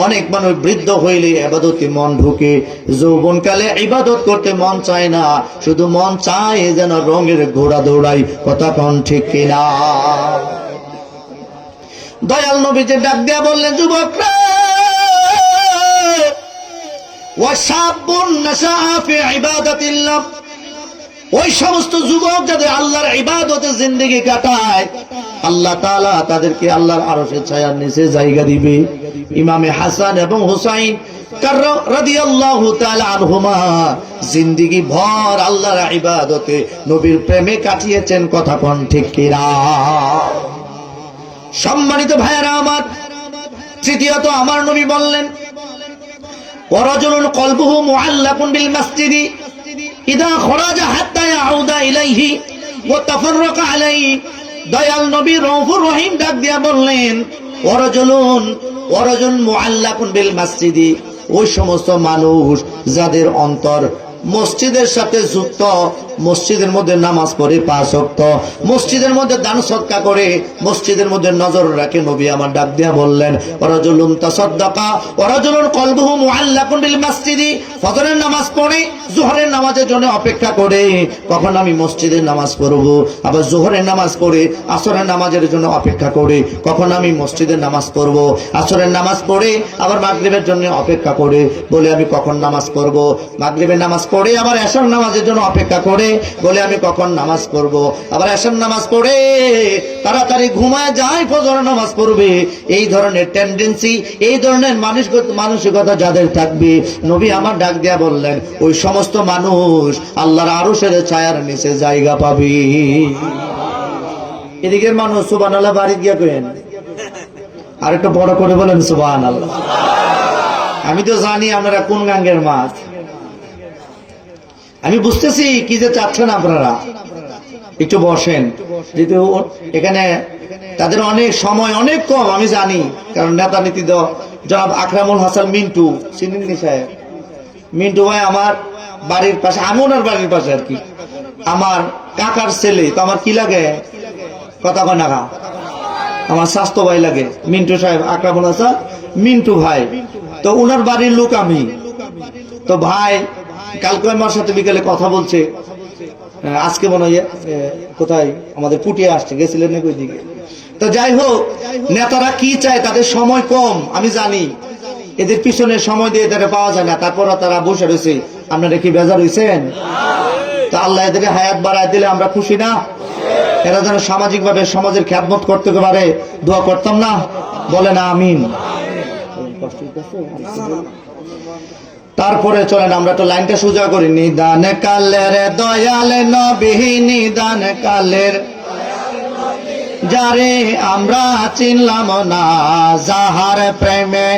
অনেক মানুষ বৃদ্ধ হইলে ইবাদতে মন ঢুকে, যৌবনকালে ইবাদত করতে মন চায় না, শুধু মন চায় যেন রঙের ঘোড়া দৌড়াই। কথা কোন ঠিক কিনা? দয়াল নবীজি ডাক দিয়া বললেন, যুবকরা, ওয়াশাবুন নাশা ফি ইবাদাতিল্লাহ, ওই সমস্ত যুবক যাদের আল্লাহর ইবাদতে জিন্দেগি কাটায়, আল্লাহ তাআলা তাদেরকে আল্লাহর আরশের ছায়ার নিচে জায়গা দিবে। ইমামে হাসান এবং হুসাইন রাদিয়াল্লাহু তাআলা আনহুমা জিন্দেগি ভর আল্লাহর ইবাদতে নবীর প্রেমে কাটিয়েছেন। কথা কোন ঠিক কিনা? সম্মানিত ভাইয়েরা আমার, তৃতীয়ত আমার নবী বললেন, ওয়ারাজুলুন কলবুহু মুআল্লাকুন বিল মাসজিদি ইদা খরাজা হাত্তা ইয়াউদা ইলাইহি ওয়া তাফাররাকা আলাইহি। দয়াল নবী রউফুর রহিম ডাক দিয়া বললেন, ওয়ারাজুল মুআল্লাকুন বিল মাসজিদি, ওই সমস্ত মানুষ যাদের অন্তর মসজিদের সাথে যুক্ত, মসজিদের মধ্যে নামাজ পড়ে 5 ওয়াক্ত, মসজিদের মধ্যে দান সদকা করে, মসজিদের মধ্যে নজর রাখে। নবী আমার ডাক দিয়া বললেন, ওয়ারাজুলুন তাসাদদাকা ওয়ারাজুলুন কলবুহু মুআল্লাকুন বিল মাসজিদি। ফজরের নামাজ পড়ে, যোহরের নামাজের জন্য অপেক্ষা করে, কখন আমি মসজিদের নামাজ পড়ব, আবার যোহরের নামাজ পড়ে আসরের নামাজের জন্য অপেক্ষা করে, কখন আমি মসজিদের নামাজ পড়ব, আসরের নামাজ পড়ে আবার মাগরিবের জন্য অপেক্ষা করে, বলে আমি কখন নামাজ পড়ব, মাগরিবের নামাজ পড়ে আবার এশার নামাজের জন্য অপেক্ষা করে, বলে আমি কখন নামাজ পড়ব, আবার এশার নামাজ পড়ে তাড়াতাড়ি ঘুমায় যায়, ফজরের নামাজ পড়বে। এই ধরনের টেন্ডেন্সি, এই ধরনের মানসিকতা যাদের থাকবে, নবী আমার ডাক দিয়া বললেন, ওই সমস্ত মানুষ আল্লাহর আরশের ছায়ার নিচে জায়গা পাবে। এদিকের মানুষ সুবহানাল্লাহ বাড়ি গিয়া কইেন, আর একটু বড় করে বলেন সুবহানাল্লাহ। আমি তো জানি আপনারা কোন গাঙ্গের মাছ, আমি বুঝতেছি কি যে চাচ্ছেন আপনারা। একটু বসেন, যেহেতু এখানে তাদের অনেক সময় অনেক কম, আমি জানি, কারণ নেতা নীতি জনাব আকরামুল হাসান মিন্টু, চিনেননি সাহেব? মিন্টু ভাই আমার বাড়ির পাশে, আমি ওনার বাড়ির পাশে আর কি, আমার কাকার ছেলে। তো আমার কি লাগে? কথা কয় না, আমার স্বাস্থ্য ভাই লাগে। মিন্টু সাহেব, আকরামুল হাসান মিন্টু ভাই, তো ওনার বাড়ির লোক আমি। তো ভাই কালকে আমার সাথে বিকেলে কথা বলছে, আজকে মনে হয় কোথায় আমাদের পুটিয়ে আসছে, গেছিলেন নাকি ওইদিকে। তো যাই হোক, নেতারা কি চায়, তাদের সময় কম, আমি জানি, এদের পিছনে সময় দিয়ে তারা পাওয়া যায় না, তারপরও তারা বসে রয়েছে। আপনারা কি বেজার হয়েছেন? তো আল্লাহ এদের হায়াত বাড়ায় দিলে আমরা খুশি না? এরা যেন সামাজিক ভাবে সমাজের খেদমত করতে পারে, দোয়া করতাম না? বলে না আমিন। তারপরে চলেন আমরা তো লাইনটা সোজা করি। নিদান কালের দয়াল নবী, নিদান কালের যারে আমরা চিনলাম না, যাহার প্রেমে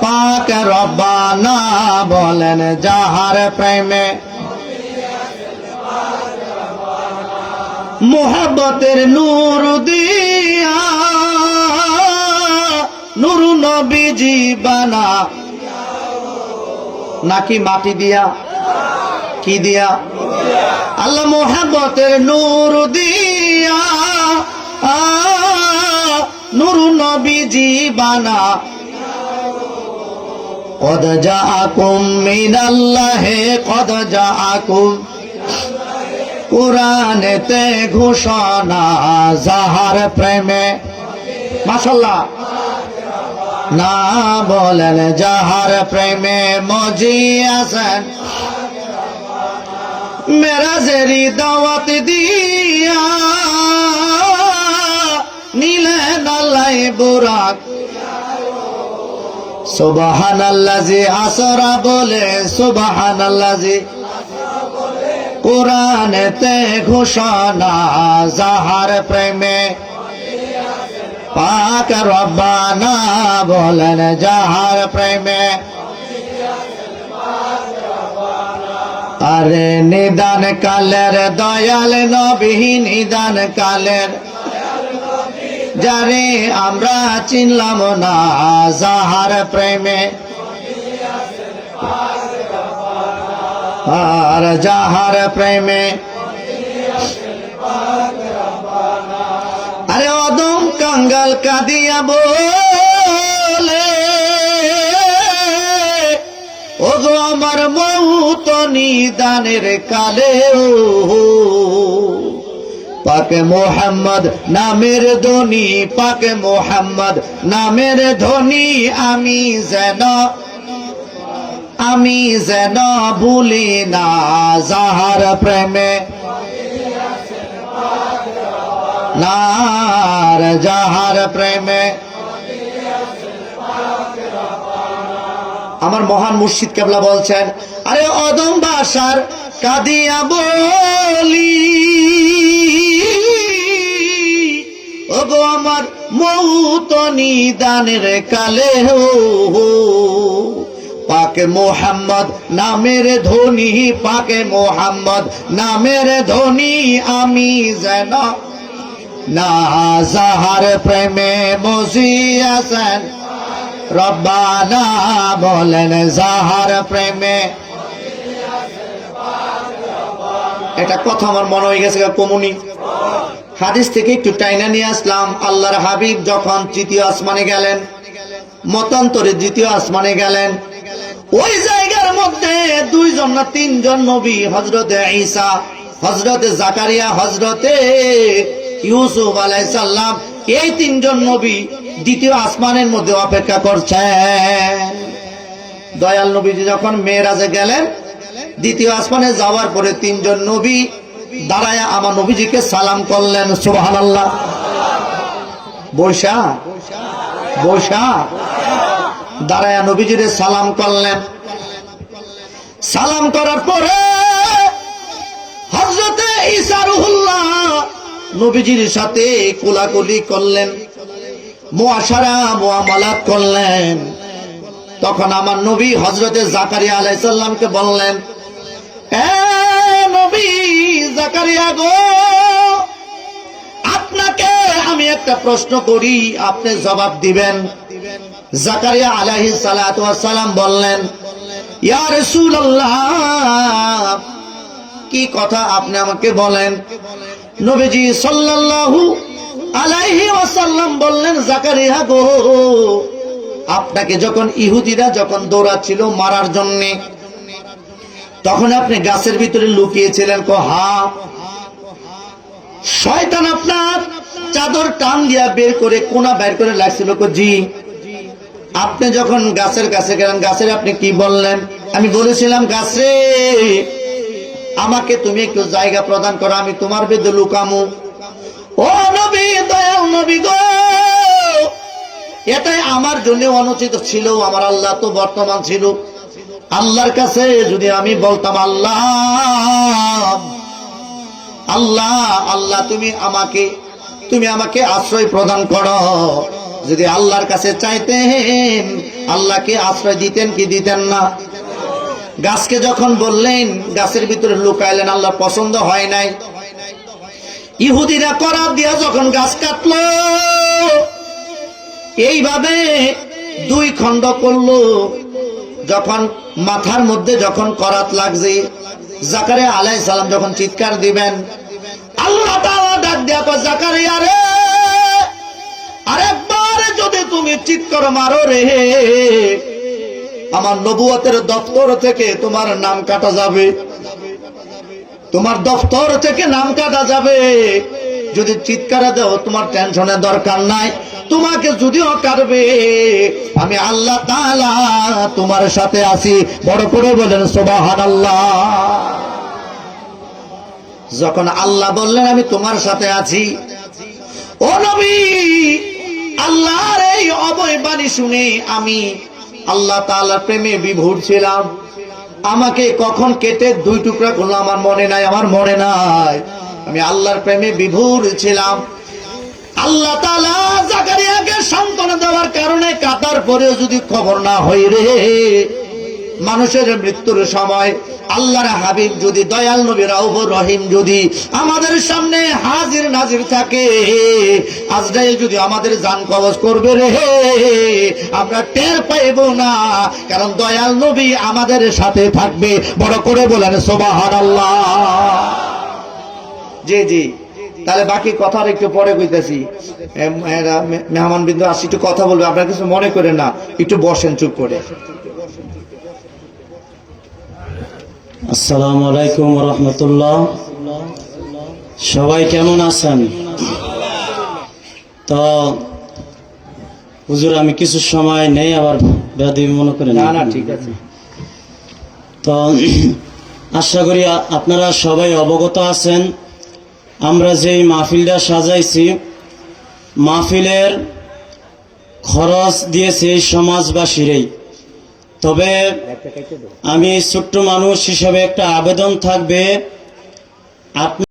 পাক রব্বানা বলেন, যাহার প্রেমে মোহাব্বতের নূর দিয়া নূর নবীজি বানা, নাকি মাটি দিয়া? কি দিয়া? আল্লাহ মোহাব্বতের নূর দিয়া নূর নবীজি বানা। কদ জাআকুম মিনাল্লাহি কদ জাআকুম, কুরআনেতে ঘোষণা যাহার প্রেমে, মাশাআল্লাহ না বলেন যাহার প্রেমে মজিয়াছেন, মেরাজেরি দাওয়াত দিয়া নিলেন আল্লাহ বুরাক। সুবহানাল্লাজি আসরা বলে সুবহানাল্লাজি, কুরআনেতে ঘোষণা যাহার প্রেমে পাক রব্বানা বলেন যাহার প্রেমে। আরে নিদান কালের দয়াল নবী, নিদান কালের যারে আমরা চিনলাম না যাহার প্রেমে, আর যাহার প্রেমে। আরে অদম কাঙ্গাল কাঁদিয়া বলে, ও গো আমার মৌত নিদানের কালে, পাকে মোহাম্মদ নামের ধ্বনি, পাকে মোহাম্মদ নামের ধ্বনি আমি যেন ভুলি না যাহার প্রেমে, নার যাহার প্রেমে। আমার মহান মুর্শিদ কেবলা বলছেন, আরে অদম বাসার কাঁদিয়া বলি, ও গো আমার মৌত নিদানের কালে, পাকে মোহাম্মদ নামের ধ্বনি, পাকে মোহাম্মদ নামের ধ্বনি আমি যেন না যাহার প্রেমে মজিয়াছেন, রব্বানা বলেন যাহার প্রেমে। এটা কথা আমার মনে হয়ে গেছে কমুনি। হাদিস থেকে একটু টাইনা নিয়ে আসলাম। আল্লাহর হাবিব যখন তৃতীয় আসমানে গেলেন, মতান্তরে দ্বিতীয় আসমানে গেলেন, ওই জায়গার মধ্যে দুইজন না তিনজন নবী, হযরতে ঈসা, হযরতে জাকারিয়া, হযরতে ইউসুফ আলাইহিস সালাম, এই তিনজন নবী দ্বিতীয় আসমানের মধ্যে অপেক্ষা করছেন। দয়াল নবীজি যখন মেরাজে গেলেন, দ্বিতীয় আসমানে যাওয়ার পরে তিনজন নবী দাঁড়ায়া আমার নবীজিকে সালাম করলেন। সুবহানাল্লাহ। বৈশা বৈশা দাঁড়ায়া নবীজিরে সালাম করলেন। সালাম করার পরে হযরতে ঈসা রুহুল্লাহ নবীজির সাথে কোলাকুলি করলেন, মুআশারা মুআমালাত করলেন। তখন আমার নবী হযরতে জাকারিয়া আলাইহিস সালামকে বললেন, এ নবী জাকারিয়া গো, আপনাকে আমি একটা প্রশ্ন করি, আপনি জবাব দিবেন। জাকারিয়া আলাইহিস সালাতু ওয়াস সালাম বললেন, ইয়া রাসূলুল্লাহ, কি কথা আপনি আমাকে বলেন। নবীজি সাল্লাল্লাহু আলাইহি ওয়াসাল্লাম বললেন, জাকারিয়া গো, আপনাকে যখন ইহুদিরা যখন দৌড়াচ্ছিল মারার জন্য, তখন আপনি গাছের ভিতরে লুকিয়েছিলেন। হ্যাঁ। শয়তান আপনার চাদর টান দিয়া বের করে কোনা বের করে লাগছিল। জি। আপনি যখন গাছের কাছে গেলেন, গাছের আপনি কি বললেন? আমি বলেছিলাম, গাছে আমাকে তুমি একটু জায়গা প্রদান করো, আমি তোমার ভিতরে লুকামু। ও নবী, দয়াল নবী গো, এটাই আমার জন্য অনুচিত ছিল। আমার আল্লাহ তো বর্তমান ছিল। আল্লাহর কাছে যদি আমি বলতাম, আল্লাহ আল্লাহ আল্লাহ, তুমি আমাকে আশ্রয় প্রদান করো, যদি আল্লাহর কাছে চাইতেন, আল্লাহকে আশ্রয় দিতেন কি দিতেন না? গাছকে যখন বললেন, গাছের ভিতরে লুকাইলেন, আল্লাহ পছন্দ হয় নাই। ইহুদিরা করাত দিয়া যখন গাছ কাটলো, এইভাবে দুই খণ্ড করলো, যখন মাথার মধ্যে যখন করাত লাগছে, জাকারিয়া আলাইহিস সালাম যখন চিৎকার দিবেন, আল্লাহ তাআলা ডাক দিয়া কয়, জাকারিয়া রে, আরেকবার যদি তুমি চিৎকার মারো রে, আমার নবুয়তের দপ্তর থেকে তোমার নাম কাটা যাবে, তোমার দপ্তর থেকে নাম কাটা যাবে। যদি চিৎকার দাও তোমার টেনশনের দরকার নাই, তোমাকে যদিও কাটবে আমি আল্লাহ তাআলা তোমার সাথে আছি। বড় করে বলেন সুবহানাল্লাহ। যখন আল্লাহ বললেন আমি তোমার সাথে আছি, ও নবী, আল্লাহর এই অভয় বাণী শুনে আমি আল্লাহ তাআলার প্রেমে বিভোর ছিলাম। আমাকে কখন কেটে দুই টুকরা করলো আমার মনে নাই, আমার মনে নাই, আমি আল্লাহর প্রেমে বিভোর ছিলাম। আল্লাহ তাআলা জাকারিয়াকে সান্ত্বনা দেওয়ার কারণে কাটার পরেও যদি খবর না হয় রে, মানুষের মৃত্যুর সময় আল্লাহর হাবিব যদি দয়াল নবী রাউফুর রহিম যদি আমাদের সামনে হাজির নাজির থাকে, আজরাইল যদি আমাদের জান কবজ করবে রে, আমরা টের পাইব না, কারণ দয়াল নবী আমাদের সাথে থাকবে। বড় করে বলেন সুবহানাল্লাহ। জি জি, তাহলে বাকি কথা একটু পরে কইতেছি। মেহমান বিন্দু আসি, একটু কথা বলবে, আপনারা কিছু মনে করেন না, একটু বসেন চুপ করে। আসসালামু আলাইকুম ওয়া রাহমাতুল্লাহ। সবাই কেমন আছেন? তো হুজুর আমি কিছু সময় নেই, আবার বেয়াদবি মনে করেন না না, ঠিক আছে। তো আশা করি আপনারা সবাই অবগত আছেন, আমরা যেই মাহফিলটা সাজাইছি, মাহফিলের খরচ দিয়েছে এই সমাজবাসীরই। তবে আমি ছোট্ট মানুষ হিসেবে একটা আবেদন থাকবে, আপনি